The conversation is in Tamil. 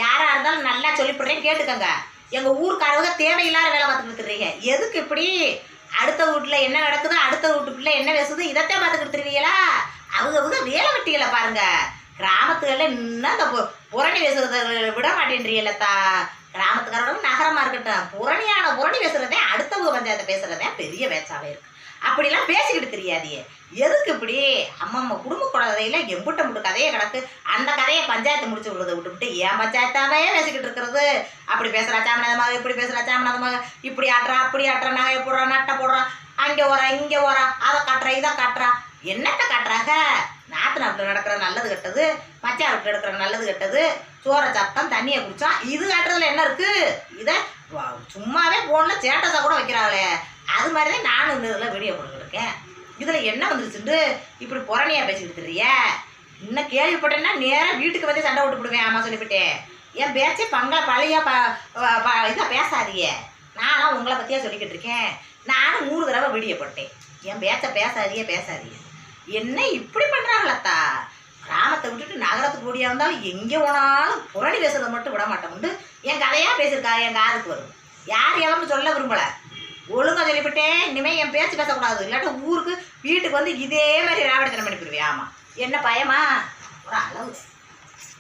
யாராக இருந்தாலும் நல்லா சொல்லிவிடுறேன் கேட்டுக்கோங்க. எங்கள் ஊருக்காரவங்க தேவையில்லாத வேலை பார்த்துட்டு இருக்கிறீங்க. எதுக்கு இப்படி அடுத்த வீட்டில் என்ன நடக்குது, அடுத்த வீட்டுக்குள்ளே என்ன பேசுது, இதைத்தான் பார்த்துக்கிட்டு இருக்கிறீங்களா? அவங்க வேலை வெட்டிகளை பாருங்க. கிராமத்துகளில் இன்னும் அந்த புரணி பேசுறத விட மாட்டேன்றீங்களா? கிராமத்துக்காரங்க நகரமாக இருக்கட்டும், புரணி பேசுகிறதே அடுத்தவங்க பஞ்சாயத்தை பேசுகிறதே பெரிய பேச்சாவே இருக்கு. அப்படிலாம் பேசிக்கிட்டு தெரியாதியே. எதுக்கு இப்படி அம்மம்மா குடும்ப கதையில் எம்புட்ட முட்டு கதையை கிடக்கு. அந்த கதையை பஞ்சாயத்தை முடிச்சு விடுறதை விட்டுவிட்டு ஏன் பஞ்சாயத்தாவே பேசிக்கிட்டு இருக்கிறது? அப்படி பேசுகிறா சாமனதமாக, இப்படி பேசுகிறா சாமனதமாக, இப்படி ஆட்டுறா அப்படி ஆட்டுறா, நகையை போடுறான் நட்டை போடுறான், அங்கே ஓரா இங்கே ஓரா, அதை காட்டுறா இதை காட்டுறா. என்னத்தை காட்டுறாங்க? நாற்று நாட்டில் நடக்கிற நல்லது கெட்டது, மச்சா வீட்டில் எடுக்கிற நல்லது கெட்டது, சோறை சாப்பிட்டோம் தண்ணியை குடித்தோம், இது காட்டுறதுல என்ன இருக்குது? இதை சும்மாவே போனில் சேட்டஸாக கூட வைக்கிறாங்களே. அது மாதிரி தான் நானும் இந்த இதில் வீடியோ போட்டுருக்கேன். இதில் என்ன வந்துருச்சுண்டு இப்படி புறணியாக பேசிக்கிட்டு தெரிய. இன்னும் கேள்விப்பட்டேன்னா நேராக வீட்டுக்கு வந்து சண்டை விட்டு விடுவேன். ஆமாம் சொல்லிவிட்டேன். என் பேச்சே பங்களை பழைய இதாக பேசாதீங்க. நானும் உங்களை பற்றியாக சொல்லிக்கிட்டு இருக்கேன். நானும் 100 தடவை வீடியோ போட்டேன். என் பேச்சை பேசாதீங்க. என்ன இப்படி பண்ணுறாங்களத்தா? கிராமத்தை விட்டுட்டு நகரத்துக்கு கூடியா இருந்தாலும் எங்கே போனாலும் புரணி பேசுறதை மட்டும் விட மாட்டோம்ண்டு என் கதையாக பேசியிருக்கா. என் காதுக்கு வரும். யார் எவ்வளவு சொல்ல விரும்பலை. ஒழுங்காக சொல்லிவிட்டேன். இனிமேல் என் பேச்சு பேசக்கூடாது. இல்லாட்ட ஊருக்கு வீட்டுக்கு வந்து இதே மாதிரி ராவடித்தனம் பண்ணி போடுவேன். ஆமாம், என்ன பயமா? ஒரு அளவு